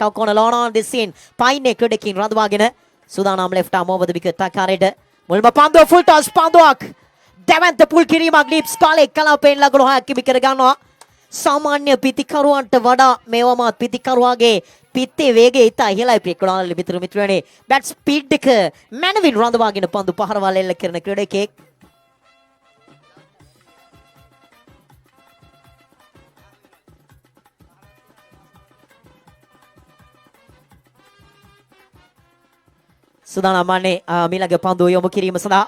කවුකොන ලෝනාන් දෙසින් පයින්නේ ක්‍රීඩකයින් රඳවාගෙන සූදානම් left arm over the wicket ආකාරයට මුල්ම පන්දුව full toss පන්දුවක් දැවැන්ත පුල් කිරීමක් ලිප්ස් කාලේ කලාපෙන් ලකුණු 6ක් කිමි කර ගන්නවා සාමාන්‍ය පිතිකරුවන්ට වඩා මේවමත් පිතිකරුවාගේ පිත්තේ වේගය ඉතා ඉහළයි ප්‍රේක්ෂකයන්ලා මිත්‍රයනේ බැට් ස්පීඩ් එක මැනවින් රඳවාගෙන පන්දු පහරවල් එල්ල කරන ක්‍රීඩකයෙක් සූදානම් වන්නේ මීළඟ පන්දුව යොමු කිරීම සඳහා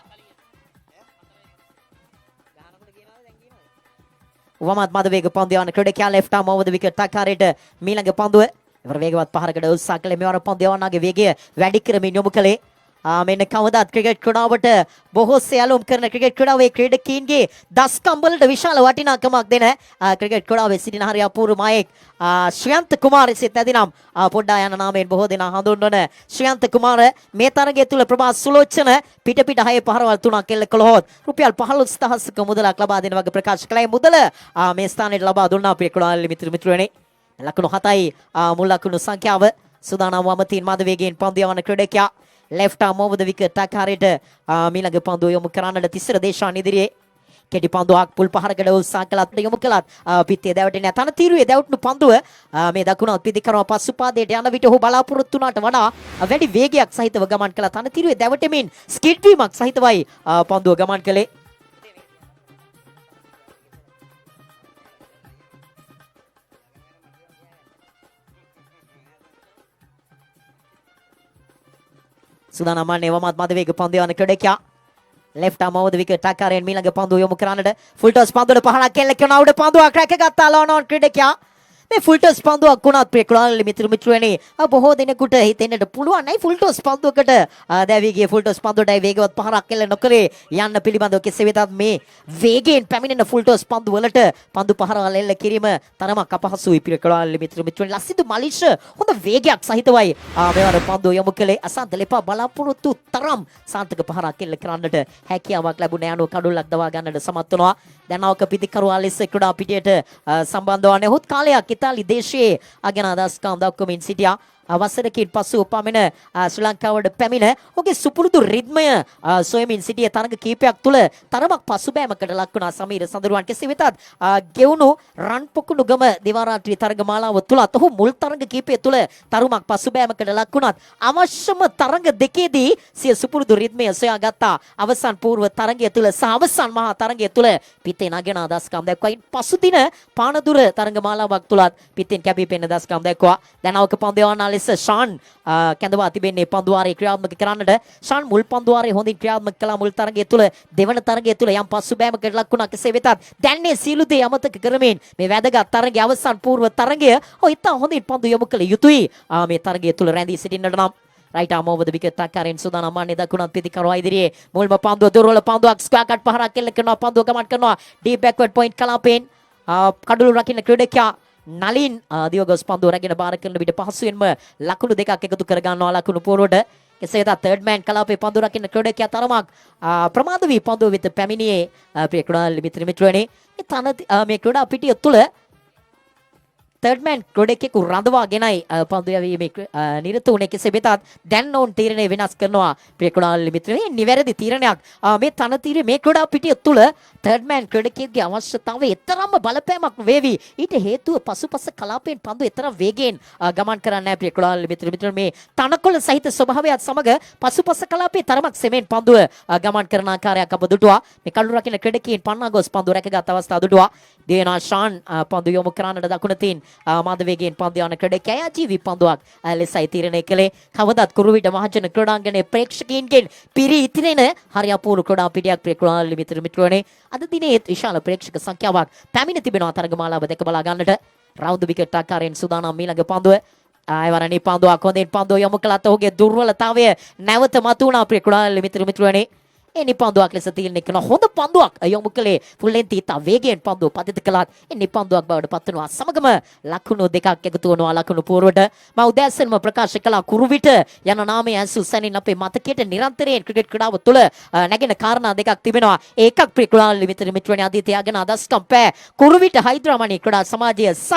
වමත් මද වේග පන්දු යවන ක්‍රීඩකයා left arm over the wicket ආකාරයට මීළඟ පන්දුව ඉවර වේගවත් පහරකට උත්සාහ කළේ මෙවර පන්දු යවන්නගේ වේගය වැඩි කරමින් යොමු කළේ මෙන්න කවදාත් ක්‍රිකට් ක්‍රීඩාවට බොහෝ සැලුම් කරන ක්‍රිකට් ක්‍රීඩාවේ ක්‍රීඩකීන්ගේ දස්කම් වලට විශාල වටිනාකමක් දෙන ක්‍රිකට් ක්‍රීඩාවේ සිටින හරිය අපූර්ව මායෙක් ශ්‍රියන්ත කුමාර සිත් ඇදිනම් පොඩ්ඩා යන නාමයෙන් බොහෝ දෙනා හඳුන්වන ශ්‍රියන්ත කුමාර මේ තරගය තුල ප්‍රභා සුලෝචන පිට 6 පහරවල් 3ක් එල්ල කළොත් රුපියල් 15000ක මුදලක් ලබා දෙන වගේ ප්‍රකාශ කළේ මුදල මේ ස්ථානයට ලබා දුන්නා ප්‍රේක්ෂකයන්ලා මිත්‍රයනේ ලකුණු 7යි මුල් ලකුණු සංඛ්‍යාව සූදානම් වමතින් මද වේගයෙන් පන්දු යවන ක්‍රීඩකයා left arm over the wicket ආකාරයට මීළඟ පන්දුව යොමු කරන්නට තිස්සර දේශාන් ඉදිරියේ කෙටි පන්දුවක් පුල් පහරකට උත්සාහ කළත් යොමු කළත් පිටියේ දැවටෙන තන තීරුවේ දැවටුණු පන්දුව මේ දකුණත් පිටි කරන පසුපාදයට යන විට ඔහු බලාපොරොත්තු වුණාට වඩා වැඩි වේගයක් සහිතව ගමන් කළා තන තීරුවේ දැවටෙමින් ස්කිඩ් වීමක් සහිතවයි පන්දුව ගමන් කළේ සූදානම් වන්නේ වමත් මද වේග පන්දු යවන ක්‍රීඩකයා left arm over the wicket ආකාරයෙන් මීළඟ පන්දුව යොමු කරන්නට full toss පන්දුවට පහරක් කෙල්ල කරන උඩ පන්දුවක් රැක ගත්තා ලෝනෝන් ක්‍රීඩකයා මේ full toss පන්දුවක් වුණත් ප්‍රේක්ෂකයන්ලා මිත්‍රයනේ බොහෝ දෙනෙකුට හිතෙන්නට පුළුවන් නයි full toss පන්දුවකට දැවි ගිය full toss පන්දුවටයි වේගවත් පහරක් කෙල්ල නොකරේ යන්න පිළිබඳව කෙසේ වෙතත් මේ වේගයෙන් පැමිණෙන full toss පන්දු වලට පන්දු පහරවල් එල්ල කිරීම තරමක් අපහසුයි ප්‍රේක්ෂකයන්ලා මිත්‍රයනේ ලසිදු මලිෂ හොඳ වේගයක් සහිතවයි මෙවර පන්දුව යොමු කළේ අසන්ත ලෙපා බලාපොරොත්තු තරම් සාන්තක පහරක් එල්ල කරන්නට හැකියාවක් ලැබුණ යනුව කඩුල්ලක් දවා ගන්නට සමත් වුණා දැන් අවක පිටිකරුවා ලෙස ක්‍රීඩා පිටියට සම්බන්ධ වන්නේ හුත් කාලයක් ඉතාලි දේශයේ අගන දස්කම් දක්වමින් සිටියා අවසරකින් පසු උපමින ශ්‍රී ලංකාවට පැමිණ ඔහුගේ සුපුරුදු රිද්මය සොයමින් සිටිය තරග කීපයක් තුල තරමක් පසුබෑමකට ලක් වුණා සමීර සඳරුවන් කෙසේ වෙතත් ගෙවුණු රන් පොකුණු ගම දිවාරාත්‍රී තරග මාලාව තුලත් ඔහු මුල් තරග කීපය තුල තරමක් පසුබෑමකට ලක් වුණත් අවශ්‍යම තරග දෙකේදී සිය සුපුරුදු රිද්මය සොයාගත්තා අවසන් පූර්ව තරගය තුල සහ අවසන් මහා තරගය තුල පිටේ නගන දස්කම් දැක්වයි පසුදින පානදුර තරග මාලාවක් තුලත් පිටෙන් කැපී පෙනෙන දස්කම් දැක්වා දැන් අවක පන්දු ලෙස ෂාන් කැඳවා තිබෙන්නේ පන්දුවාරේ ක්‍රියාත්මක කරන්නට ෂාන් මුල් පන්දුවාරේ හොඳින් ක්‍රියාත්මක කළා මුල් තරගය තුල දෙවන තරගය තුල යම් පසුබෑමකට ලක් වුණා කෙසේ වෙතත් දැන්නේ සීලු දේ අමතක කරමින් මේ වැදගත් තරගයේ අවසන් පූර්ව තරගය ඉතා හොඳින් පන්දු යොමු කළ යුතුයි මේ තරගය තුල රැඳී සිටින්නට නම් right arm over the wicket ආකාරයෙන් සූදානම් වන්නේ දකුණත් පිටිකරුවා ඉදිරියේ මුල්ම පන්දුව දුර්වල පන්දුවක් ස්ක්වයර් කට් පහරක් එල්ල කරනවා පන්දුව ගමන් කරනවා ඩීප් බෑක්වර්ඩ් පොයින්ට් කලාපෙන් කඩුළු රකින්න ක්‍රීඩකයා නලින් දියෝගස් පන්දුව රැගෙන බාර කරන විට පහසුවෙන්ම ලකුණු දෙකක් එකතු කර ගන්නවා ලකුණු පුවරුවට කෙසේ වෙතත් තර්ඩ් මෑන් කලාපේ පන්දුව රකින්න ක්‍රීඩකයා තරමක් ප්‍රමාද වී පන්දුව වෙත පැමිණියේ ප්‍රේක්ෂකයන්ලා මිත්‍රයනේ මේ ක්‍රීඩා පිටිය තුල තර්ඩ් මෑන් ක්‍රීඩකයෙකු රඳවාගෙනයි පන්දු යැවීමේ නිරත වුණේ කෙසේ වෙතත් දැන් ඔවුන් තීරණය වෙනස් කරනවා ප්‍රේක්ෂකයන්ලා මිත්‍රයනේ නිවැරදි තීරණයක් මේ තනතිරේ මේ ක්‍රීඩා පිටිය තුල තර්ඩ් මෑන් ක්‍රීඩකයෙකුගේ අවශ්‍යතාවය එතරම්ම බලපෑමක් වේවි ඊට හේතුව පසුපස කලාපයෙන් පන්දු එතරම් වේගයෙන් ගමන් කරන්නේ ප්‍රේක්ෂකයන්ලා මිත්‍රයනේ මේ තනකොළ සහිත ස්වභාවයත් සමග පසුපස කලාපයේ තරමක් සෙමෙන් පන්දුව ගමන් කරන ආකාරයක් අප දුටුවා මේ කඩු රකින්න ක්‍රීඩකයන් පන්නා ගොස් පන්දු රැකගත් අවස්ථාව දුටුවා දේනා ෂාන් පන්දු යොමු කරන්නට දකුණ තින් මද වේගයෙන් පන්දු යන ක්‍රීඩකයා ජීවි පන්දුවක් ලෙසයි තීරණය කළේ කවදත් කුරුවිට මහජන ක්‍රීඩාංගණයේ ප්‍රේක්ෂකයන්ගෙන් පිරී ඉතිරෙන හරි අපූර්ව ක්‍රීඩා පිටියක් ප්‍රේක්ෂකයන්ලා මිත්‍රයනේ අද දිනේ විශාල ප්‍රේක්ෂක සංඛ්‍යාවක් පැමිණ තිබෙනවා තරගමාලාව දැක බලා ගන්නට රවුන්ඩ් විකට් ආකාරයෙන් සූදානම් ඊළඟ පන්දුව ආයවරණී පන්දුවක් හොඳින් පන්දුව යොමු කළත් ඔහුගේ දුර්වලතාවය නැවත මතුවුණා ප්‍රේක්ෂකයන්ලා මිත්‍රයනේ එනි පන්දුවක් ලෙස තීරණය කරන හොඳ පන්දුවක් යොමු කළේ ෆුල්ලෙන් තීතා වේගයෙන් පන්දුව පතිත කළත් එනි පන්දුවක් බවට පත් වෙනවා සමගම ලකුණු දෙකක් එකතු වෙනවා ලකුණු පුවරුවට මම උදෑසනම ප්‍රකාශ කළා කුරුවිට යන නාමය ඇසු සැනින් අපේ මතකයට නිරන්තරයෙන් ක්‍රිකට් ක්‍රීඩාව තුළ නැගෙන කාරණා දෙකක් තිබෙනවා ඒකක් ප්‍රිකුලාලි මිත්‍රණේ අධි තියාගෙන අදස්කම් පෑ කුරුවිට හයිද්‍රාමානී ක්‍රීඩා සමාජය සහ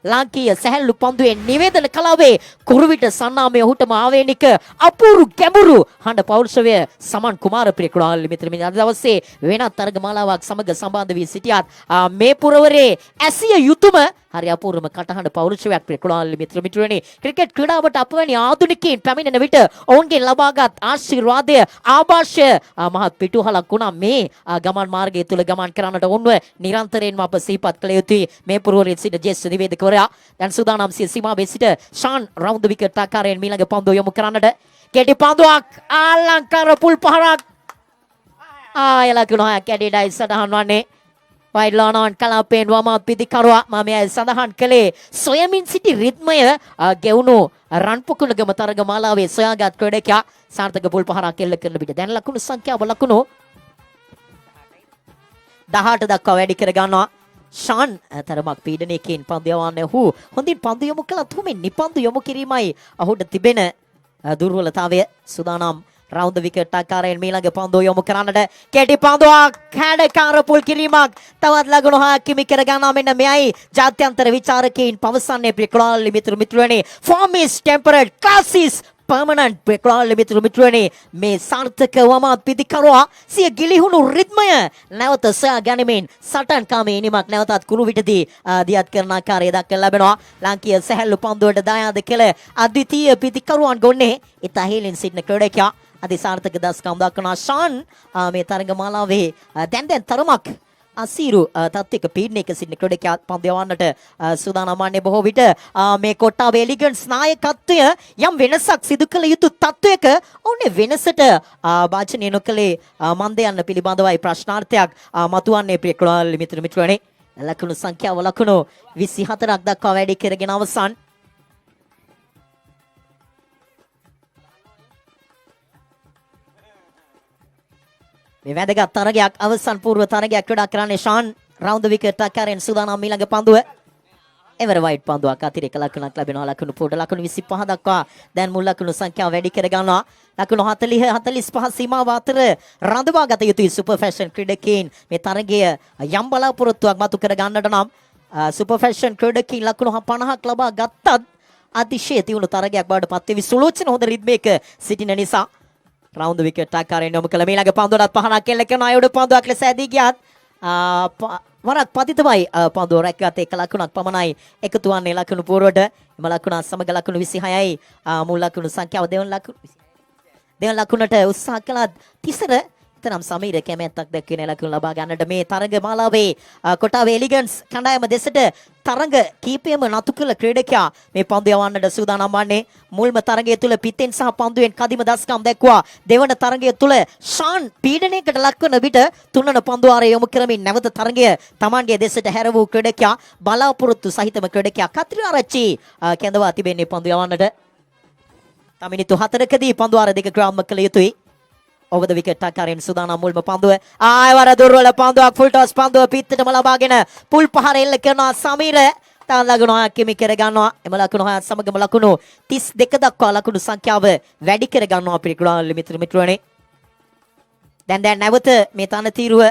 ලාංකීය සැහැල්ලු පන්දුවේ නිවේදන කලාවේ කුරුවිට සන්නාමය ඔහුටම ආවේනික අපූරු ගැඹුරු හඬ පෞරුෂය සමන් කුමාර ප්‍රිකුලාලි මිත්‍රණේ අද දවසේ වෙනත් තරගමාලාවක් සමග සම්බන්ධ වී සිටියත් මේ පුරවරේ ඇසිය යුතුයම හරි අපූර්වම කටහඬ පෞරුෂයක් ප්‍රිකුලාලි මිත්‍රණේ ක්‍රිකට් ක්‍රීඩාවට අපවැනි ආධුනිකයින් පැමිණෙන විට ඔවුන්ගෙන් ලබාගත් ආශිර්වාදය ආభాෂය මහත් පිටුහලක් වුණා මේ ගමන් මාර්ගය තුල ගමන් කරන්නට ඔවුන්ව නිරන්තරයෙන්ම අප සිහිපත් කළ යුතුයි මේ පුරවරයේ සිට ජේෂ්ඨ නිවේදකවරයා දැන් සූදානම් සිය සීමාවේ සිට ෂාන් රවුන්ඩ් විකට් ආකාරයෙන් මීළඟ පන්දුව යොමු කරන්නට කෙටි පන්දුවක් ආලංකාර පුල් පහරක් ආයලකුණා කැඩිඩයි සටහන් වන්නේ වයිඩ් ලානෝන් කලාපෙන් වමත් පිටිකරුවා මම එය සඳහන් කළේ සොයමින් සිටි රිද්මය ගෙවුණු රන්පොකුණගම තරගමාලාවේ සොයාගත් ක්‍රීඩකයා සාර්ථක පුල් පහරක් එල්ල කරන විට දැන් ලකුණු සංඛ්‍යාව ලකුණු 18 දක්වා වැඩි කර ගන්නවා ෂාන් තරමක් පීඩනයකින් පන්දු යවන්නේ ඔහු හොඳින් පන්දු යොමු කළත් ඔහු මේ නිපන්දු යොමු කිරීමයි ඔහුට තිබෙන දුර්වලතාවය සූදානම් රවුන්ඩ් විකට් ආකාරයෙන් මීළඟ පන්දුව යොමු කරන්නට කෙටි පන්දුවක් හැඩකාර පුල් කිරීමක් තවත් ලකුණු හයක් හිමි කර ගන්නවා මෙන්න මෙයයි ජාත්‍යන්තර විචාරකයින් පවසන්නේ ප්‍රිකුලාලි මිත්‍රණේ form is temperate class is permanent ප්‍රිකුලාලි මිත්‍රණේ මේ සාර්ථක වමත් පිටිකරුවා සිය ගිලිහුණු රිද්මය නැවත සොයා ගැනීමෙන් සටන් කාමේ ඉනිමක් නැවතත් කුරුවිටදී දියත් කරන ආකාරය දක්වලා ලැබෙනවා ලාංකීය සැහැල්ලු පන්දුවට දායාද කළ අද්විතීය පිටිකරුවන් ගොන්නේ ඉතා හේලින් සිටින ක්‍රීඩකයා අධිසාර්ථක දස්කම් දක්වන ෂාන් මේ තරගමාලාවේ දැන් තරමක් අසීරු තත්ත්වයක පීඩනයක සිටින ක්‍රීඩකයා පන්දු යවන්නට සූදානම් වන්නේ බොහෝ විට මේ කොට්ටාවේ එලිගන්ස් නායකත්වය යම් වෙනසක් සිදු කළ යුතු තත්ත්වයක ඔවුනේ වෙනසට වාචනය නොකළේ මන්ද යන්න පිළිබඳවයි ප්‍රශ්නාර්ථයක් මතුවන්නේ ප්‍රිකුලාලි මිත්‍රණේ ලකුණු සංඛ්‍යාව ලකුණු 24ක් දක්වා වැඩි කරගෙන අවසන් මේ වැදගත් තරගයක් අවසන් පූර්ව තරගයක් ක්‍රීඩා කරන්නේ ෂාන් රවුන්ඩ් විකට් ආකාරයෙන් සූදානම් මීළඟ පන්දුව එවර වයිඩ් පන්දුවක් අතිරේක ලකුණක් ලැබෙනවා ලකුණු පොඩ ලකුණු 25 දක්වා දැන් මුල් ලකුණු සංඛ්‍යාව වැඩි කර ගන්නවා ලකුණු 40 45 සීමාව අතර රඳවා ගත යුතුයි සුපර් ෆැෂන් ක්‍රීඩකයින් මේ තරගය යම් බලාපොරොත්තුවක් මතු කර ගන්නට නම් සුපර් ෆැෂන් ක්‍රීඩකයින් ලකුණු 50ක් ලබා ගත්තත් අතිශය තියුණු තරගයක් බවට පත් වෙවි සුලෝචන හොඳ රිද්මයක සිටින නිසා රවුන්ඩ් විකට් ආකාරයෙන් යොමු කළ මීළඟ පන්දුවටත් පහනක් එල්ල කරන අයුඩ පන්දුවක් ලෙස ඇදී ගියත් වරක් පතිතමයි පන්දුව රැකගත එක ලකුණක් පමණයි එකතු වන්නේ ලකුණු පුවරුවට එම ලකුණ සමග ලකුණු 26යි මුල් ලකුණු සංඛ්‍යාව දෙවන ලකුණට උත්සාහ කළත් තිසර තරම් සමීර කැමැත්තක් දක්වන ලකුණු ලබා ගන්නට මේ තරග මාලාවේ කොටාවේ එලිගන්ස් කණ්ඩායම දෙසට තරග කීපයම නතු කළ ක්‍රීඩකයා මේ පන්දු යවන්නට සූදානම් වන්නේ මුල්ම තරගය තුල පිටෙන් සහ පන්දුවෙන් කදිම දස්කම් දැක්වා දෙවන තරගය තුල ෂාන් පීඩනයකට ලක්වන විට තුන්වන පන්දුවාරය යොමු කරමින් නැවත තරගය තමන්ගේ දෙසට හැර වූ ක්‍රීඩකයා බලාපොරොත්තු සහිතම ක්‍රීඩකයා කත්‍රිආරච්චි කැඳවා තිබෙන්නේ පන්දු යවන්නට තමිනිතු 4කදී පන්දුවාර දෙක ක්‍රියාත්මක කළ යුතුයි over the wicket ආකාරයෙන් සූදානම් මුල්ම පන්දුව ආයවර දුර්වල පන්දුවක් ෆුල් ටොස් පන්දුව පිටතටම ලබාගෙන පුල් පහර එල්ල කරනවා සමීර තාන් ලකුණු 6ක් හිමි කර ගන්නවා එම ලකුණු 6 සමගම ලකුණු 32 දක්වා ලකුණු සංඛ්‍යාව වැඩි කර ගන්නවා ප්‍රිකුලාලි මිත්‍රණේ දැන් නැවත මේ තනතිරුව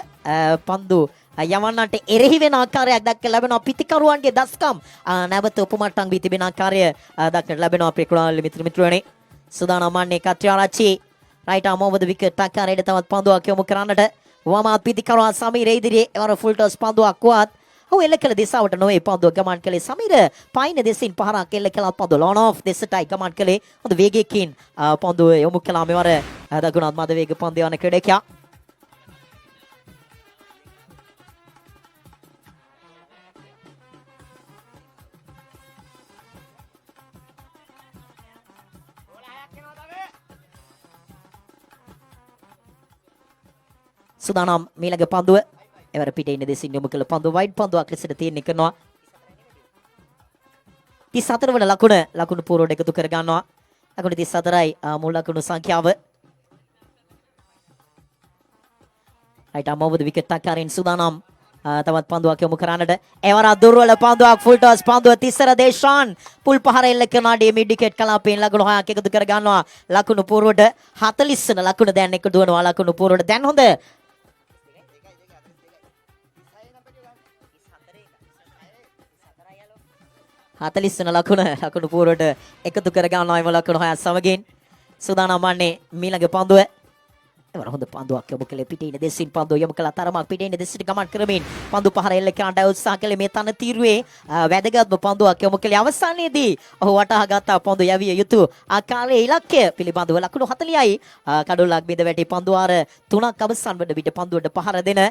පන්දු යවන්නන්ට එරෙහි වෙන ආකාරයක් දක්වලා ලැබෙනවා පිටිකරුවන්ගේ දස්කම් නැවත උපමට්ටම් වී තිබෙන ආකාරය දක්වලා ලැබෙනවා ප්‍රිකුලාලි මිත්‍රණේ සූදානම් වන්නේ කත්‍රිආරච්චි right arm over the wicket ආකාරයට තවත් පන්දුවක් යොමු කරන්නට වමාත් පිටිකරුවා සමීර ඉදිරියේ එවර ෆුල් ටොස් පන්දුවක් වුවත් ඔහු එල්ල කළ දිශාවට නොවේ පන්දුව ගමන් කළේ සමීර පයින් දෙසින් පහරක් එල්ල කළා පන්දුව ලෝන් ඔෆ් දෙසටයි ගමන් කළේ හොඳ වේගයකින් පන්දුව යොමු කළා මෙවර දකුණත් මද වේග පන්දු යන ක්‍රීඩකයා සූදානම් මීළඟ පන්දුව එවර පිටේ ඉන්න දෙසින් යොමු කළ පන්දුව වයිඩ් පන්දුවක් ලෙසට තීරණය කරනවා 34 වන ලකුණු පූර්වට එකතු කර ගන්නවා ලකුණු 34යි මුල් ලකුණු සංඛ්‍යාව රයිට් අමෝවද විකට් අක්කාරින් සූදානම් තවත් පන්දුවක් යොමු කරන්නට එවර දුර්වල පන්දුවක් full toss පන්දුව Thisara Deshan full පහර එල්ල කරනාඩේ මිඩ් විකට් කලාපයෙන් ලකුණු 6ක් එකතු කර ගන්නවා ලකුණු පුරවට 40 වෙනි ලකුණ දැන් එක දුවනවා ලකුණු පුරවට දැන් හොඳ 40 වෙනි ලකුණු පුරවට එකතු කර ගන්නවා එම ලකුණු 6 සමගින් සූදානම් වන්නේ මීළඟ පන්දුව එවර හොඳ පන්දුවක් යොමු කළේ පිටින් දෙසින් පන්දුව යොමු කළා තරමක් පිටින් දෙසින් ගමන් කරමින් පන්දු පහර එල්ල කරන්නට උත්සාහ කළේ මේ තන තීරුවේ වැදගත්ම පන්දුවක් යොමු කළේ අවසානයේදී ඔහු වටහා ගත්තා පන්දු යවිය යුතු ආකාරයේ ඉලක්කය පිළිබඳව ලකුණු 40යි කඩොල්ලක් බිඳ වැටි පන්දු ආර 3ක් අවසන් වන විට පන්දුවට පහර දෙන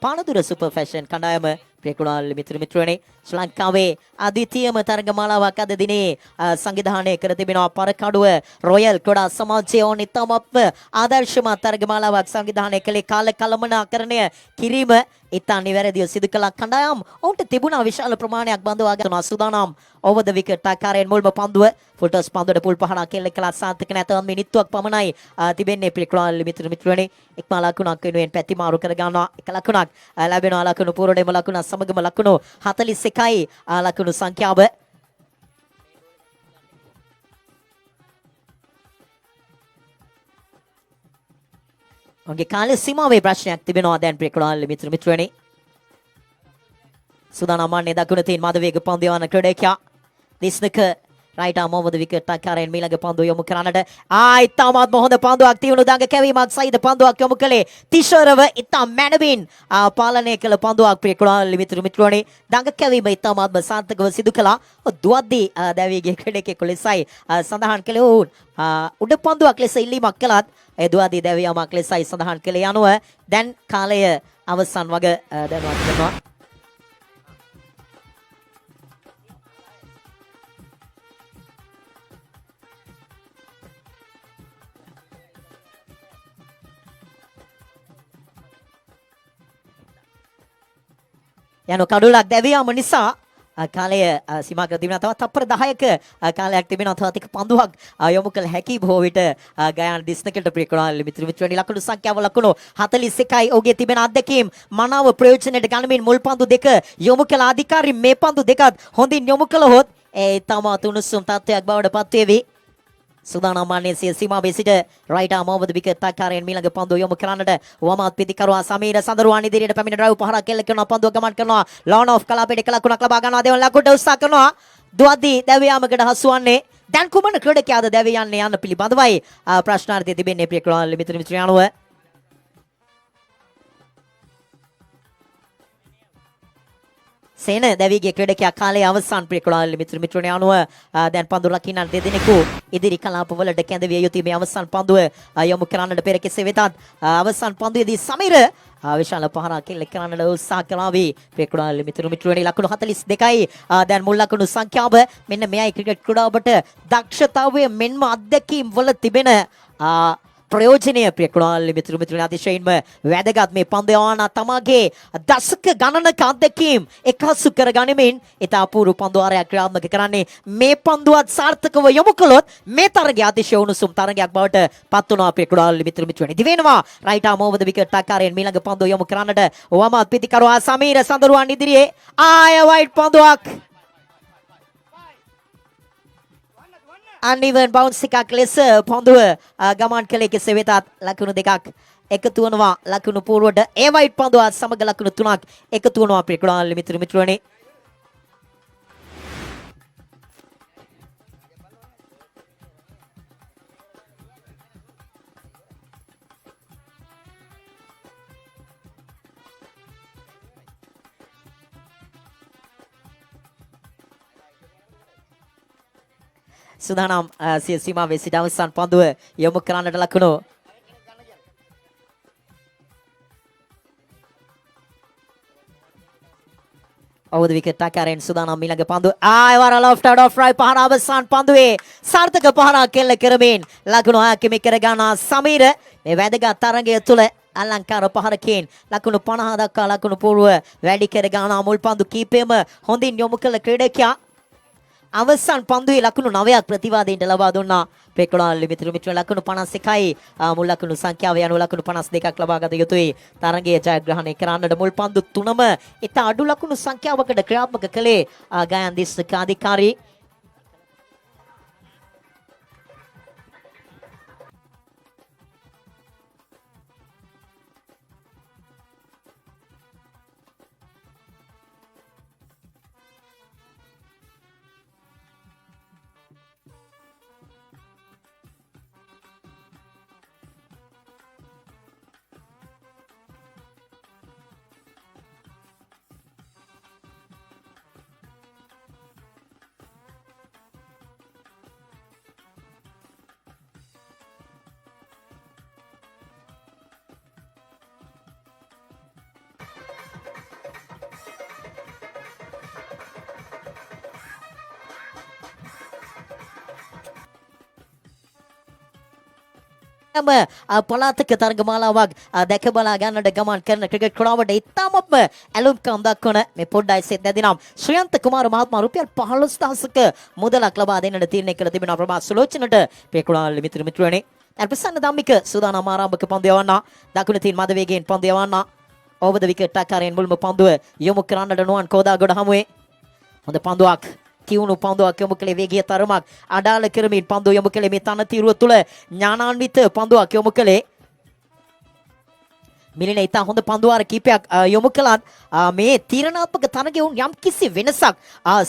පානදුර සුපර් ෆැෂන් කණ්ඩායම ප්‍රේකුණාල් මිත්‍රනේ ශ්‍රී ලංකාවේ අද්විතීයම තරගමාලාවක් අද දිනේ සංවිධානය කර තිබෙනවා පරකඩුව රොයල් ක්‍රීඩා සමාජයේ ඕන ඉතාමත්ම ආදර්ශමත් තරගමාලාවක් සංවිධානය කළේ කාල කළමනාකරණය කිරීම ඉතා නිවැරදිව සිදු කළ කණ්ඩායම් ඔවුන්ට තිබුණා විශාල ප්‍රමාණයක් බඳවා ගන්නවා සූදානම් over the wicket ආකාරයෙන් මුල්ම පන්දුව ෆුල්ටස් පන්දුවට පුල් පහරක් කෙල්ල කළා සාර්ථක නැතවත් මිනිත්තුවක් පමණයි තිබෙන්නේ ප්‍රේකුණාල් මිත්‍රනේ එක්ම ලකුණක් වෙනුවෙන් පැති මාරු කර ගන්නවා එක ලකුණක් ලැබෙනවා ලකුණු පුරවැඩේම ලකුණ සමගම ලකුණු 41යි ලකුණු සංඛ්‍යාව ඔගේ කාලේ සීමාවේ ප්‍රශ්නයක් තිබෙනවා දැන් ප්‍රේකුණාල් මිත්‍රනේ සූදානම් වන්නේ දකුණ තියෙන මද වේග පන්දු යවන ක්‍රීඩකයා Disnaka right arm over the wicket ආකාරයෙන් මීළඟ පන්දුව යොමු කරන්නට ඉතාමත් හොඳ පන්දුවක් තියුණු දඟ කැවීමක් සහිත පන්දුවක් යොමු කළේ තිෂරව ඉතා මැනවින් පාලනය කළ පන්දුවක් ප්‍රේකුණාල් මිත්‍රනේ දඟ කැවීම ඉතාමත් සාර්ථකව සිදු කළා දුවද්දී දැවියගේ ක්‍රීඩකයෙකු ලෙසයි සඳහන් කළේ ඔවුන් උඩ පන්දුවක් ලෙස ඉල්ලීමක් කළත් ඒ දුවද්දී දැවියමක් ලෙසයි සඳහන් කළේ යනුව දැන් කාලය අවසන් වග දැනුවත් කරනවා යන කඩුලක් දැවියාම නිසා කාලය සීමා කර තිබෙනවා තවත් තප්පර 10ක කාලයක් තිබෙනවා තවත් එක පන්දුවක් යොමු කළ හැකි බොහෝ විට ගයාන් දිස්නකට ප්‍රේකුණාල් මිත්‍රනේ ලකුණු සංඛ්‍යාව ලකුණු 41යි ඔහුගේ තිබෙන අත්දැකීම් මනාව ප්‍රයෝජනයට ගනිමින් මුල් පන්දු දෙක යොමු කළ අධිකාරී මේ පන්දු දෙකත් හොඳින් යොමු කළහොත් ඒ තමා තුනුසුම් තත්ත්වයක් බවට පත්වේවි සූදානම් වන්නේ සිය සීමාවේ සිට right arm over the wicket ආකාරයෙන් මීළඟ පන්දුව යොමු කරන්නට වමත් පිටිකරුවා සමීර සඳරුවන් ඉදිරියට පැමිණ ඩ්‍රයිව් පහරක් කෙල්ල කරනවා පන්දුව ගමන් කරනවා ලෝන් ඔෆ් කලාපෙට එක ලකුණක් ලබා ගන්නවා දෙවන ලකුණට උත්සාහ කරනවා දුවද්දී දැවියාමකට හසු වන්නේ දැන් කුමන ක්‍රීඩකයාද දැවි යන්නේ යන්න පිළිබඳවයි ප්‍රශ්නාර්ථය තිබෙන්නේ ප්‍රේකුණාල් මිත්‍රයාණුව සේන දැවිගේ ක්‍රීඩකයා කාලයේ අවසන් ප්‍රේකුණාල් මිත්‍රනේ අනුව දැන් පන්දු රකින්න දෙදෙනෙකු ඉදිරි කලාපවලට කැඳවිය යුතු මේ අවසන් පන්දුව යොමු කරන්නට පෙර කෙසේ වෙතත් අවසන් පන්දුවේදී සමීර විශාල පහරක් කෙල්ල කරන්නට උත්සාහ කළාවි ප්‍රේකුණාල් මිත්‍රනේ ලකුණු 42යි දැන් මුල් ලකුණු සංඛ්‍යාව මෙන්න මෙයයි ක්‍රිකට් ක්‍රීඩාවට දක්ෂතාවය මෙන්ම අත්දැකීම් වල තිබෙන ප්‍රයෝජනය ප්‍රේකුණාල් මිත්‍රනේ අතිශයින්ම වැදගත් මේ පන්දු යවන තමාගේ දශක ගණනක අත්දැකීම් එකහසු කර ගනිමින් ඉතා අපූර්ව පන්දු ආරයක් ක්‍රියාත්මක කරන්නේ මේ පන්දුවත් සාර්ථකව යොමු කළොත් මේ තරගය අතිශය උණුසුම් තරගයක් බවට පත් වුණා ප්‍රේකුණාල් මිත්‍රනේ දිවෙනවා right arm over the wicket ආකාරයෙන් මීළඟ පන්දුව යොමු කරන්නට වමත් පිටිකරුවා සමීර සඳරුවන් ඉදිරියේ ආය වයිට් පන්දුවක් uneven bounce එකක් ලෙස පොඳුව ගමන් කළේ කෙසේ වෙතත් ලකුණු දෙකක් එකතු වෙනවා ලකුණු පූර්වට ඒ වයිට් පන්දුවත් සමග ලකුණු තුනක් එකතු වෙනවා ප්‍රේකුණාල් මිත්‍රනේ සූදානම් සිය සීමාවේ සිට අවසන් පන්දුව යොමු කරන්නට ලකුණු over the wicket ආකාරයෙන් සූදානම් මීළඟ පන්දුව ආයවර left out of right පහර අවසන් පන්දුවේ සාර්ථක පහරක් කෙල්ල කරමින් ලකුණු 6ක් හිමි කර ගන්නා සමීර මේ වැදගත් තරගය තුළ අලංකාර පහරකින් ලකුණු 50 දක්වා ලකුණු පූර්ව වැඩි කර ගන්නා මුල් පන්දු කීපෙම හොඳින් යොමු කළ ක්‍රීඩකයා අවසන් පන්දුවේ ලකුණු 9ක් ප්‍රතිවාදීන්ට ලබා දුන්නා. පෙක්කොළාල්ලි මිතුරු මිත්‍ර ලකුණු 51යි මුල් ලකුණු සංඛ්‍යාව යන ලකුණු 52ක් ලබා ගත යුතුයි. තරගයේ ජයග්‍රහණය කරන්නට මුල් පන්දු තුනම ඉතා අඩු ලකුණු සංඛ්‍යාවකට ක්‍රියාත්මක කළේ ගයන් දිස්ත්‍රික් අධිකාරී. පොලාතක තරගමාලාවක් දැක බලා ගන්නට ගමන් කරන ක්‍රිකට් ක්‍රඩාවට ඉතාමත්ම ඇලුම්කම් දක්වන මේ පොඩ්ඩයි සෙත් නැදිනම් ශ්‍රියන්ත කුමාර මහත්මයා රුපියල් 15000ක මුදලක් ලබා දෙන්නට තීරණය කළ තිබෙනවා ප්‍රභාත් සුලෝචනට පේකුණාල්ලි මිතුරු මිත්‍රයනි. ප්‍රසන්න ධම්මික සූදානම් ආරම්භක පන්දු යවන්න දකුණු තින් මද වේගයෙන් පන්දු යවන්න ඕවර් ද විකට් ආකාරයෙන් මුල්ම පන්දුව යොමු කරන්නට නුවන් කෝදාගොඩ හමුවේ හොඳ පන්දුවක් තියුණු පන්දුවක් යොමු කළේ වේගීය තරමක් අඩාල කරමින් පන්දුව යොමු කළේ මේ තනතිරුව තුළ ඥානාන්විත පන්දුවක් යොමු කළේ මිලින ඉතා හොඳ පන්දුවාර කීපයක් යොමු කළත් මේ තීරණාත්මක තරගයේ උන් යම් කිසි වෙනසක්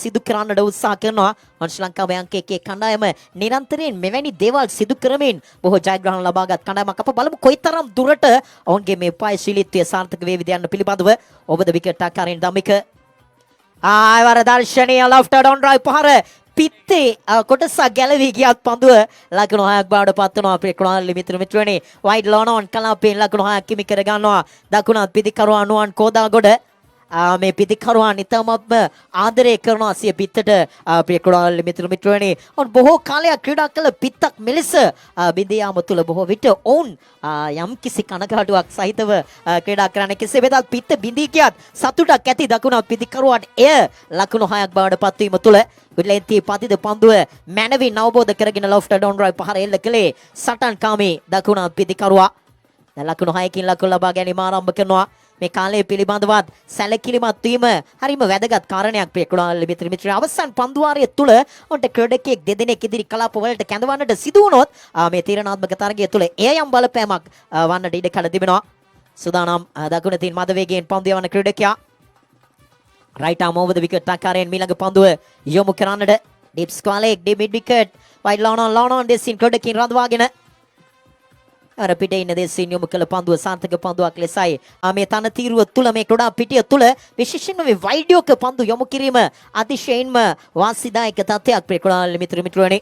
සිදු කරන්නට උත්සාහ කරනවා. ශ්‍රී ලංකාවේ අංක 1 කණ්ඩායම නිරන්තරයෙන් මෙවැනි දේවල් සිදු කරමින් බොහෝ ජයග්‍රහණ ලබාගත් කණ්ඩායමක්. අප බලමු කොයිතරම් දුරට ඔවුන්ගේ මේ උපායශීලීත්වය සාර්ථක වේවිද යන්න පිළිබඳව. ඔබද විකට් ආකාරයෙන් ධම්මික ආයවර දර්ශනීය ලෙෆ්ට් ඩවුන් ඩ්‍රයිව් පහර පිත්තේ කොටසක් ගැලවී ගියත් පන්දුව ලකුණු 6ක් බවට පත් වෙනවා. ප්‍රේක්ෂණාල්ලි මිත්‍රනි වයිඩ් ලෝනෝන් කලාපයෙන් ලකුණු 6ක් හිමි කර ගන්නවා. දකුණත් පිටිකරුවා නුවන් කෝදාගොඩ මේ පිටිකරුවා නිතරමත්ම ආදරය කරනවා සිය පිත්තට. ප්‍රේක්ෂණාල්ලි මිත්‍රනි ඔවුන් බොහෝ කාලයක් ක්‍රීඩා කළ පිත්තක් මෙලෙස බිඳ යාම තුළ බොහෝ විට ඔවුන් යම් කිසි කනගාටුවක් සහිතව ක්‍රීඩා කරන්න. කෙසේ වෙතත් පිත්ත බිඳී ගියත් සතුටක් ඇති දකුණත් පිටිකරුවාට එය ලකුණු 6ක් බවට පත් වීම තුළ විලෙන්ති පතිද පන්දුව මැනවින් අවබෝධ කරගෙන ලොෆ්ට් ඩවුන් ඩ්‍රයිව් පහර එල්ල කළේ සටන් කාමී දකුණත් පිටිකරුවා. දැන් ලකුණු 6කින් ලකුණු ලබා ගැනීම ආරම්භ කරනවා. මේ කාලය පිළිබඳවත් සැලකිලිමත් වීම හරිම වැදගත් කාරණයක්. ප්‍රේක්ෂණාල්ලි මිත්‍රනි අවසන් පන්දුවාරය තුළ ඔන්ට ක්‍රීඩකයෙක් දෙදෙනෙක් ඉදිරි කලාප වලට කැඳවන්නට සිදු වුණොත් මේ තීරණාත්මක තරගය තුළ එය යම් බලපෑමක් වන්නට ඉඩ කඩ තිබෙනවා. සූදානම් දකුණ තින් මද වේගයෙන් පන්දු යවන ක්‍රීඩකයා right arm over the wicket ආකාරයෙන් මීළඟ පන්දුව යොමු කරන්නට deep square leg deep mid wicket wide long on දෙසින් ක්‍රීඩකයන් රඳවාගෙන අර පිටේ ඉන්න දෙසින් යොමු කළ පන්දුව සාර්ථක පන්දුවක් ලෙසයි මේ තනතිරුව තුළ මේ ක්‍රීඩා පිටිය තුළ විශේෂයෙන්ම මේ වයිඩ් පන්දු යොමු කිරීම අතිශයින්ම වාසිදායක තත්ත්වයක්. ප්‍රේක්ෂණාල්ලි මිත්‍රනි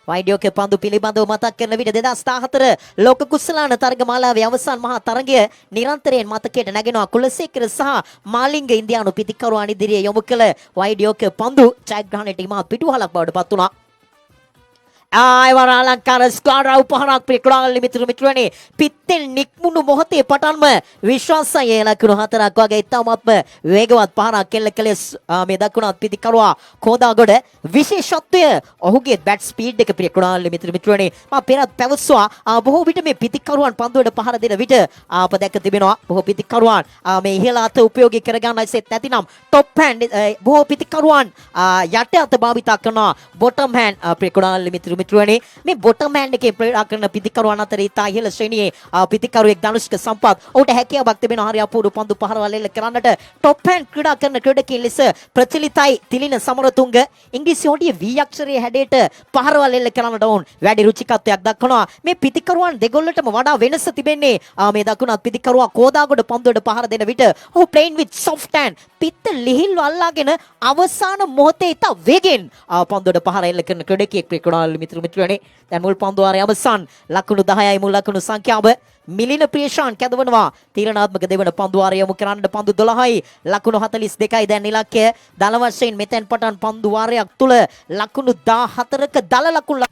වයිඩියෝක පන්දු පිළිබඳව මතක් කරන විට 2014 ලෝක කුසලාන තරගමාලාවේ අවසන් මහා තරගය නිරන්තරයෙන් මතකයට නැගෙනවා. කුලසේකර සහ මාලිංග ඉන්දියානු පිටිකරුවන් ඉදිරියේ යොමු කළ වයිඩියෝක පන්දු ජයග්‍රහණයට ඉමහත් පිටුවහලක් බවට පත් වුණා. ආයවර අලංකාර ස්ක්වාඩ් උපහාරක් ප්‍රේක්ෂණාල්ලි මිත්‍රනි පිත්තෙන් නික්මුණු මොහොතේ පටන්ම විශ්වාසය ලකුණු 4ක් වගේ ඉතාමත්ම වේගවත් පහරක් එල්ල කළේ මේ දකුණත් පිටිකරුවා කෝදාගොඩ. විශේෂත්වය ඔහුගේ බැට් ස්පීඩ් එක. ප්‍රේක්ෂණාල්ලි මිත්‍රනි මම පෙරත් පැවසුවා බොහෝ විට මේ පිටිකරුවන් පන්දුවට පහර දෙන විට අප දැක තිබෙනවා බොහෝ පිටිකරුවන් මේ ඉහළ අත උපයෝගී කරගන්නයි සෙත් නැතිනම් টොප් හෑන්ඩ් බොහෝ පිටිකරුවන් යට අත භාවිතා කරනවා බොටම් හෑන්ඩ්. ප්‍රේක්ෂණාල්ලි මිත්‍රනි මේ බොටම් හෑන්ඩ් එකේ ක්‍රීඩා කරන පිටිකරුවන් අතර ඉතා ඉහළ ශ්‍රේණියේ පිටිකරුවෙක් ධනුෂ්ක සම්පත්. ඔහුට හැකියාවක් තිබෙනවා හරි අපූර්ව පන්දු පහරවල් එල්ල කරන්නට. টොප් හෑන්ඩ් ක්‍රීඩා කරන ක්‍රීඩකයන් ලෙස ප්‍රචලිතයි තිලින සමරතුංග. ඉංග්‍රීසි හොඩිය V අක්ෂරයේ හැඩයට පහරවල් එල්ල කරන්නට ඔවුන් වැඩි රුචිකත්වයක් දක්වනවා. මේ පිටිකරුවන් දෙගොල්ලටම වඩා වෙනස තිබෙන්නේ මේ දකුණත් පිටිකරුවා කෝදාගොඩ පන්දුවට පහර දෙන විට ඔහු ප්ලේන් විත් සොෆ්ට් හෑන්ඩ් පිත්ත ලිහිල්ව අල්ලාගෙන අවසාන මොහොතේ ඉතා වේගෙන් පන්දුවට පහර එල්ල කරන ක්‍රීඩකයෙක්. ප්‍රේක්ෂණාල්ලි මිත්‍රනි දැන් මුල් පන්දුවාරයේ අවසන් ලකුණු 10යි මුල් ලකුණු සංඛ්‍යාව. මිලින ප්‍රියශාන් කැඳවනවා තීරණාත්මක දෙවන පන්දුවාරය යොමු කරන්නට පන්දු 12යි ලකුණු 42යි දැන් ඉලක්කය. දල වශයෙන් මෙතෙන් පටන් පන්දුවාරයක් තුල ලකුණු 14ක දල ලකුණු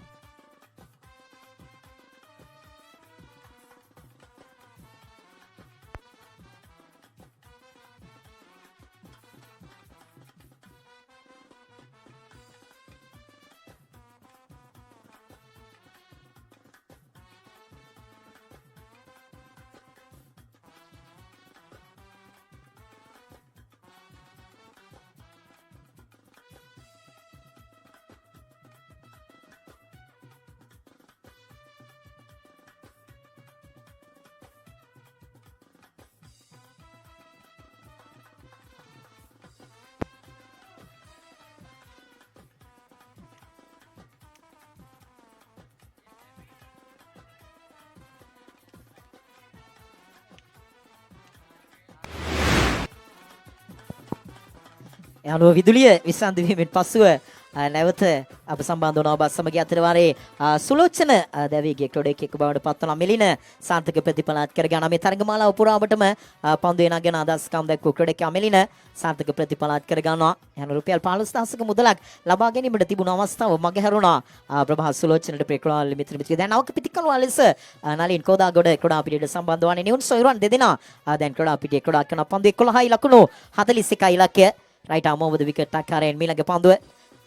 යනුව විදුලිය විසන්ධි වීමෙන් පසුව නැවත අප සම්බන්ධ වන ඔබ සමග අතර වාරේ සුලෝචන දැවීගේ ක්‍රොඩෙක් එක් බවට පත්වන මිලින සාන්තක ප්‍රතිඵලත් කරගන්න මේ තරගමාලාව පුරාවටම පන්දු වෙනගෙන අදස්කම් දැක්වූ ක්‍රොඩෙක් අමිලින සාන්තක ප්‍රතිඵලත් කරගන්නවා යන රුපියල් 15000ක මුදලක් ලබා ගැනීමට තිබුණු අවස්ථාව මගහැරුණා ප්‍රභා සුලෝචනට ප්‍රේක්ෂකවල මිත්‍ර දැන් නවක පිටිකලුවා ලෙස නලින් කෝදාගොඩ ක්‍රොඩා පිටියට සම්බන්ධ වන්නේ නියුන් සොයුරන් දෙදෙනා දැන් ක්‍රොඩා පිටියේ ක්‍රොඩා කරන පන්දු 11යි ලකුණු 41යි ඉලක්කය රයිට් ආමෝවද විකට් ආකාරයෙන් මීළඟ පන්දුව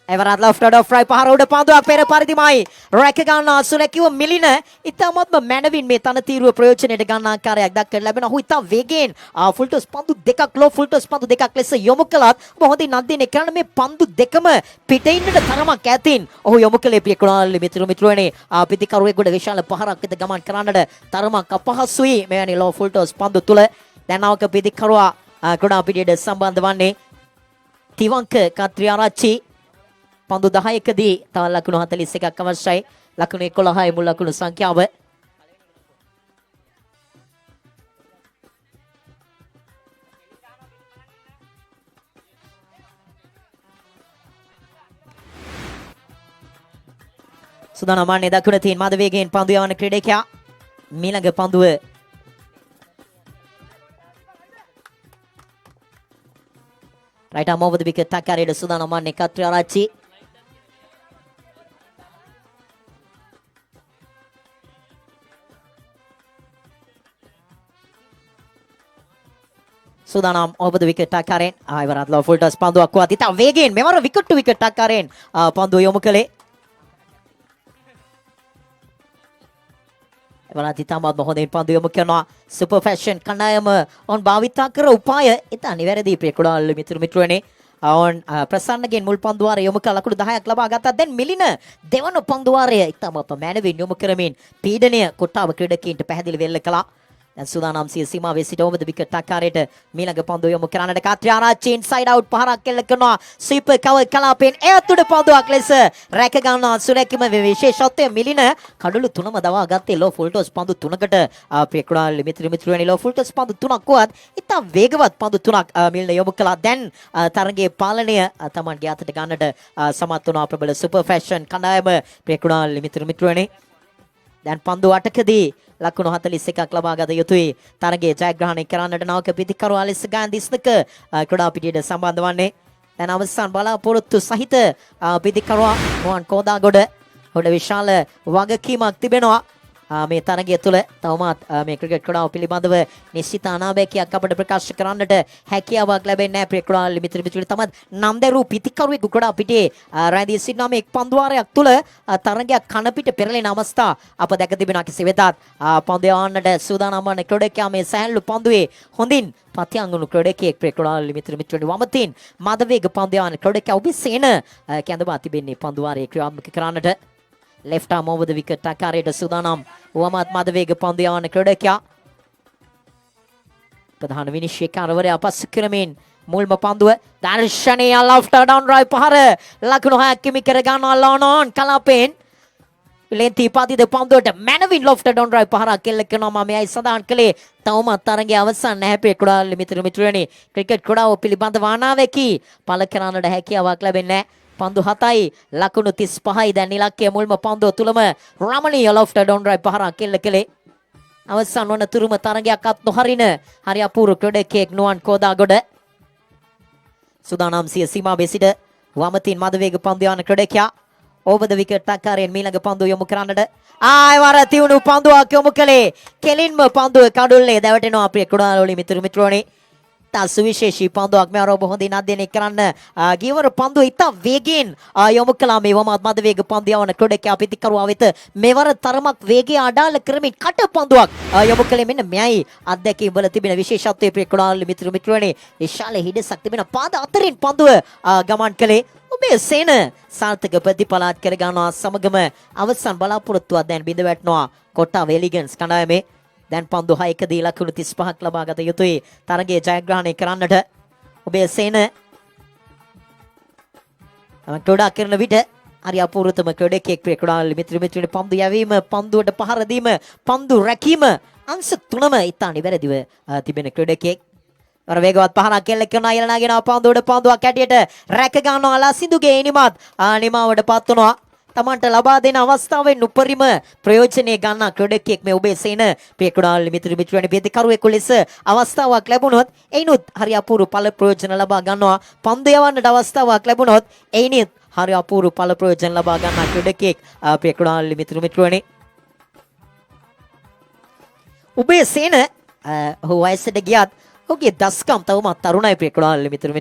එවරත් ලොෆ්ටඩ් ඔෆ් රයි පහර උඩ පන්දුවක් පෙර පරිදිමයි රැක ගන්න සුලකිව මිලින ඉතාමත්ම මැනවින් මේ තනතිරුව ප්‍රයෝජනයට ගන්න ආකාරයක් දක්වන්න ලැබෙනවා. ඔහු ඉතා වේගයෙන් ෆුල් ටොස් පන්දු දෙකක් ලෝ ෆුල් ටොස් පන්දු දෙකක් ලෙස යොමු කළත් මොහොතින් අද්දිනේ කරන මේ පන්දු දෙකම පිටින්නට තරමක් ඈතින් ඔහු යොමු කළේ පියකුණාල්ලි මිතුරුවනේ පිටිකරුවෙකුට විශාල පහරක් විත ගමන් කරන්නට තරමක් අපහසුයි මෙවැනි ලෝ ෆුල් ටොස් පන්දු තුල. දැන් අවක පිටිකරුවා ක්‍රඩා පිටියට සම්බන්ධ වන්නේ තිවංක කත්‍රිආරච්චි පන්දු 10කදී තව ලකුණු 41ක් අවශ්‍යයි. ලකුණු 11යි මුල් ලකුණු සංඛ්‍යාව. සුදානම් මාන්නේ දකුණ තියෙන මද වේගයෙන් පන්දු යවන ක්‍රීඩකයා මීළඟ පන්දුව රයිට් ආම් ඕවර් ද විකට් ටක්කරේද සුදානම් මාන්නේ කත්‍රිආරච්චි සූදානම් ඔබද විකට් ආකාරයෙන් ආයවරත් ලෝ ෆුල් ටස් පන්දුවක් වත් ඉතා වේගයෙන් මෙවර විකට් ටු විකට් ආකාරයෙන් පන්දුව යොමු කළේ. එවරත් ඉතාමත් හොඳින් පන්දුව යොමු කරනවා. සුපර් ෆැෂන් කණ්ඩායම ඔවුන් භාවිතා කර උපාය ඉතා නිවැරදි ප්‍රේක්ෂකවල මිතුරුවනේ. ඔවුන් ප්‍රසන්නගෙන් මුල් පන්දුවාරය යොමු කළ ලකුණු 10ක් ලබා ගත්තා. දැන් මිලින දෙවන පන්දුවාරය ඉතාමත් මැනවින් යොමු කරමින් පීඩනය කොට්ටාව ක්‍රීඩකීන්ට පැහැදිලි වෙල්ල කළා. දැන් සූදානම් සිය සීමාවේ සිට ඔබද විකට් ආකාරයට මීළඟ පන්දුව යොමු කරන්නට කත්‍රිආරච්චි ඉන්සයිඩ් අවුට් පහරක් එල්ල කරනවා. ස්වීපර් කවර් කලාපෙන් එයත් උඩ පන්දුවක් ලෙස රැක ගන්නවා. සුරැකීම විශේෂත්වය මිලින කඩළු තුනම දවා ගත්තේ ලෝ ෆුල් ටොස් පන්දු තුනකට ප්‍රේක්ෂකවල මිතුරුවනි ලෝ ෆුල් ටොස් පන්දු තුනක් වුවත් ඉතා වේගවත් පන්දු තුනක් මිලින යොමු කළා. දැන් තරගයේ පාලනය තමන්ගේ අතට ගන්නට සමත් වුණා ප්‍රබල සුපර් ෆැෂන් කණ්ඩායම ප්‍රේක්ෂකවල මිතුරුවනි. දැන් පන්දු 8කදී ලකුණු 41ක් ලබා ගත යුතුයි. තරගයේ ජයග්‍රහණය කරන්නට නවක පිටිකරුවා ලෙස ගාන් 32 ක්‍රඩා පිටියට සම්බන්ධ වන්නේ. දැන් අවසන් බලාපොරොත්තු සහිත පිටිකරුවා මොහන් කෝදාගොඩ හොඩ විශාල වගකීමක් තිබෙනවා. මේ තරගය තුළ තවමත් මේ ක්‍රිකට් ක්‍රඩාව පිළිබඳව නිශ්චිත අනාවැකියක් අපට ප්‍රකාශ කරන්නට හැකියාවක් ලැබෙන්නේ නැහැ. ප්‍රේක්ෂකවල මිතුරු තමත් නම්දරු පිටිකරුවෙකු ක්‍රඩා පිටියේ රැඳී සිටිනා මේ එක් පන්දුවාරයක් තුළ තරගයක් කන පිට පෙරලෙන අවස්ථා අප දැක තිබෙනවා. කෙසේ වෙතත් පන්දු යවන්නට සූදානම් වන ක්‍රඩකයා මේ සෑහළු පන්දුවේ හොඳින් පතියංගුණු ක්‍රඩකයෙක් ප්‍රේක්ෂකවල මිතුරු වමතින් මද වේග පන්දු යවන ක්‍රඩකයා ඔබසේන කැඳවා තිබෙන්නේ පන්දුවාරයේ ක්‍රියාත්මක කරන්නට. left arm over the wicket ආකාරයට සූදානම් වමත් මද වේග පන්දු යවන ක්‍රඩකයා ප්‍රධාන විනිශ්චයකාරවරයා පසු කරමින් මුල්ම පන්දුව දර්ශනීය left down right පහර ලකුණු 6ක් හිමි කර ගන්නවා ලෝනෝන් කලාපෙන් ලෙන්ති පාතිද පන්දුවට මැනවින් left down right පහරක් එල්ල කරනවා. මම එයි සඳහන් කළේ තවමත් තරගයේ අවසන් නැහැ ප්‍රේක්ෂකවල මිතුරුවනි ක්‍රිකට් ක්‍රඩාව පිළිබඳව අනාවැකි පළ කරන්නට හැකියාවක් ලැබෙන්නේ නැහැ. පන්දු 7යි ලකුණු 35යි දැන් ඉලක්කය මුල්ම පන්දුව තුලම රමණීය ලොෆ්ට් ඩවුන් රයිට් පහරක් එල්ල කළේ. අවසන් වන තුරුම තරගයක් අත් නොහරින හරි අපූර්ව ක්‍රඩකයෙක් නුවන් කෝදාගොඩ සූදානම් සිය සීමාවේ සිට වමතින් මද වේග පන්දු යන ක්‍රඩකයා ඕවර් ද විකට් ආකාරයෙන් මීළඟ පන්දුව යොමු කරන්නට ආයවර තියුණු පන්දුවක් යොමු කළේ. කෙලින්ම පන්දුව කඩුල්ලේ දැවටෙනවා අපේ ක්‍රඩාවලි මිතුරුවනි. සුවිශේෂී පන්දුවක් මේ අරෝබ හොඳින් අධ්‍යයනය කරන්න ගියවර පන්දුව ඉතා වේගයෙන් යොමු කළා. මේ වමත් මද වේග පන්දු යවන ක්‍රඩකයා පිටිකරුවා වෙත මෙවර තරමක් වේගය අඩාල කරමින් කට පන්දුවක් යොමු කළේ. මෙන්න මෙයයි අත්දැකීම් වල තිබෙන විශේෂත්වයේ ප්‍රේක්ෂකවල මිතුරුවනි විශාල හිඩසක් තිබෙන පාද අතරින් පන්දුව ගමන් කළේ. ඔබේ සේන සාර්ථක ප්‍රතිඵලات කර ගන්නවා. සමගම අවසන් බලාපොරොත්තුවක් දැන් බිඳ වැටෙනවා කොට්ටාව එලිගන්ස් කණ්ඩායමේ. දැන් පන්දු 6කදී ලකුණු 35ක් ලබා ගත යුතුයි තරගයේ ජයග්‍රහණය කරන්නට. ඔබේ සේන ක්‍රඩා කරන විට හරි අපූර්වතම ක්‍රඩකයෙක් ප්‍රේක්ෂකවල මිතුරුවනි පන්දු යැවීම පන්දුවට පහර දීම පන්දු රැකීම අංශ තුනම ඉතා නිවැරදිව තිබෙන ක්‍රඩකයෙක්. වර වේගවත් පහරක් කෙල්ල කරනවා ඊළඟගෙන පන්දුවට පන්දුවක් කැටියට රැක ගන්නවා ලසිඳුගේ ඉනිමත් නිමාවටපත් වෙනවා තමන්ට ලබා දෙන අවස්ථාවෙන් උපරිම ප්‍රයෝජනෙ ගන්න ක්‍රීඩකයෙක් මේ ඔබේ සේන පියකුඩාල් මිතුරු වේදිකරුවෙකු ලෙස අවස්ථාවක් ලැබුණොත් එයිනුත් හරි අපූර්ව ඵල ප්‍රයෝජන ලබා ගන්නවා පන්දු යවන්නට අවස්ථාවක් ලැබුණොත් එයිනුත් හරි අපූර්ව ඵල ප්‍රයෝජන ලබා ගන්න ක්‍රීඩකයෙක් පියකුඩාල් මිතුරු ඔබේ සේන ඔහු වයසට ගියත් ඔහුගේ දස්කම් තවමත් තරුණයි පියකුඩාල් මිතුරු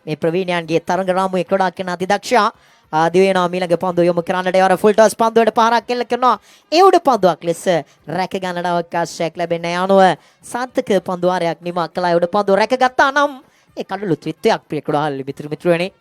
මේ ප්‍රවීණයන්ගේ තරඟ රාමුවේ ක්‍රීඩා කරන අතිදක්ෂයා දිවෙනවා මීළඟ පන්දුව යොමු කරන්නට යවර ෆුල් ටොස් පන්දුවට පහරක් කෙල්ල කරනවා ඒ උඩ පන්දුවක් ලෙස රැක ගන්නට අවකාශයක් ලැබෙන්නේ යනුව සාර්ථක පන්දුවාරයක් නිමා කළා උඩ පන්දුව රැකගත්තා නම් ඒ කඩළු ත්‍රිත්වයක් පියකුඩාල් මිතුරුවනි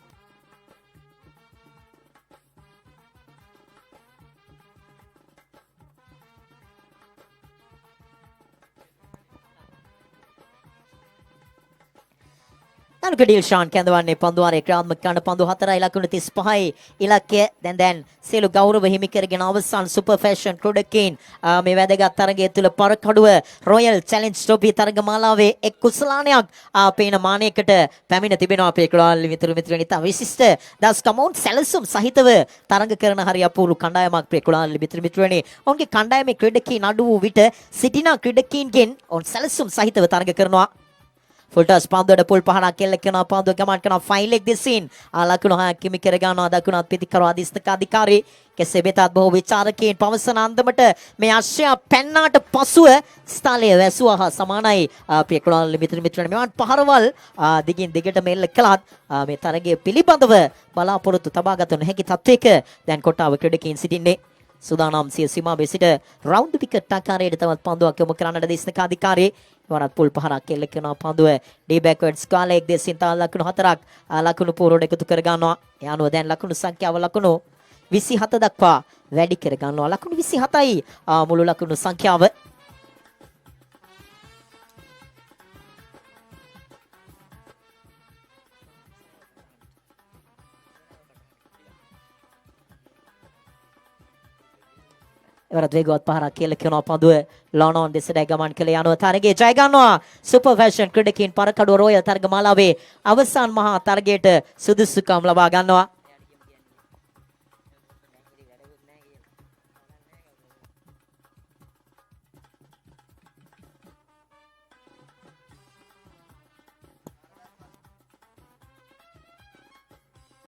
අනුකඩිල් ෂාන් කැඳවන්නේ පන්දුවාරේ ක්‍රියාත්මක කරන පන්දු 4යි ලකුණු 35යි ඉලක්කය දැන් සියලු ගෞරව හිමි කරගෙන අවසන් සුපර් ෆැෂන් ක්‍රීඩකයින් මේ වැදගත් තරගය තුළ පරකඩුව රොයල් චැලෙන්ජ් ට්‍රොෆි තරගමාලාවේ එක් කුසලානයක් පේන මානයකට පැමිණ තිබෙනවා අපේ ක්‍රීඩාල් මිතුරුනි තා විශිෂ්ට දස්කමෝන් සැලසුම් සහිතව තරඟ කරන හරි අපූර්ව කණ්ඩායමක් අපේ ක්‍රීඩාල් මිතුරුනි ඔවුන්ගේ කණ්ඩායමේ ක්‍රීඩකයින් අඩු වූ විට සිටිනා ක්‍රීඩකයින්ගෙන් ඔවුන් සැලසුම් සහිතව තරඟ කරනවා ෆුල්ටස් පන්දුවට පුල් පහරක් කෙල්ල කරනවා පන්දුව ගමන් කරනවා ෆයින් ලෙග් දෙසින් ලකුණු හයක් කිමි කර ගන්නවා දකුණත් පිටිකර අධිෂ්ඨක අධිකාරී කෙසේ වෙතත් බොහෝ විචාරකයන් පවසන අන්දමට මේ අශ්වයා පැන්නාට පසුව ස්ථලය වැසුවා හා සමානයි ප්‍රියකුණාල් මිතුරුනි මෙවන් පහරවල් දිගින් දිගට මෙල්ල කළත් මේ තරගය පිළිබඳව බලාපොරොත්තු තබාගත නොහැකි තත්වයක දැන් කොටාව ක්‍රීඩකයන් සිටින්නේ සූදානම් සිය සීමාවේ සිට රවුන්ඩ් විකට් ආකාරයට තවත් පන්දුවක් යොමු කරන්නට දේශනක අධිකාරී වරත් පුල් පහරක් කෙල්ල කරනවා පන්දුව ඩී බෑක්වර්ඩ්ස් කාලයක් දෙසින් තා ලකුණු 4ක් ලකුණු පූර්වට එකතු කර ගන්නවා යනවා දැන් ලකුණු සංඛ්‍යාව ලකුණු 27 දක්වා වැඩි කර ගන්නවා ලකුණු 27යි මුළු ලකුණු සංඛ්‍යාව එවරත් වේගවත් පහරක් කියලා කියනවා පන්දුව ලොනෝන් දෙසට ගමන් කළ යනවා තරගයේ ජය ගන්නවා සුපර් ෆැෂන් ක්‍රීඩකයින් පරකඩුව රොයල් තරගමාලාවේ අවසන් මහා තරගයට සුදුසුකම් ලබා ගන්නවා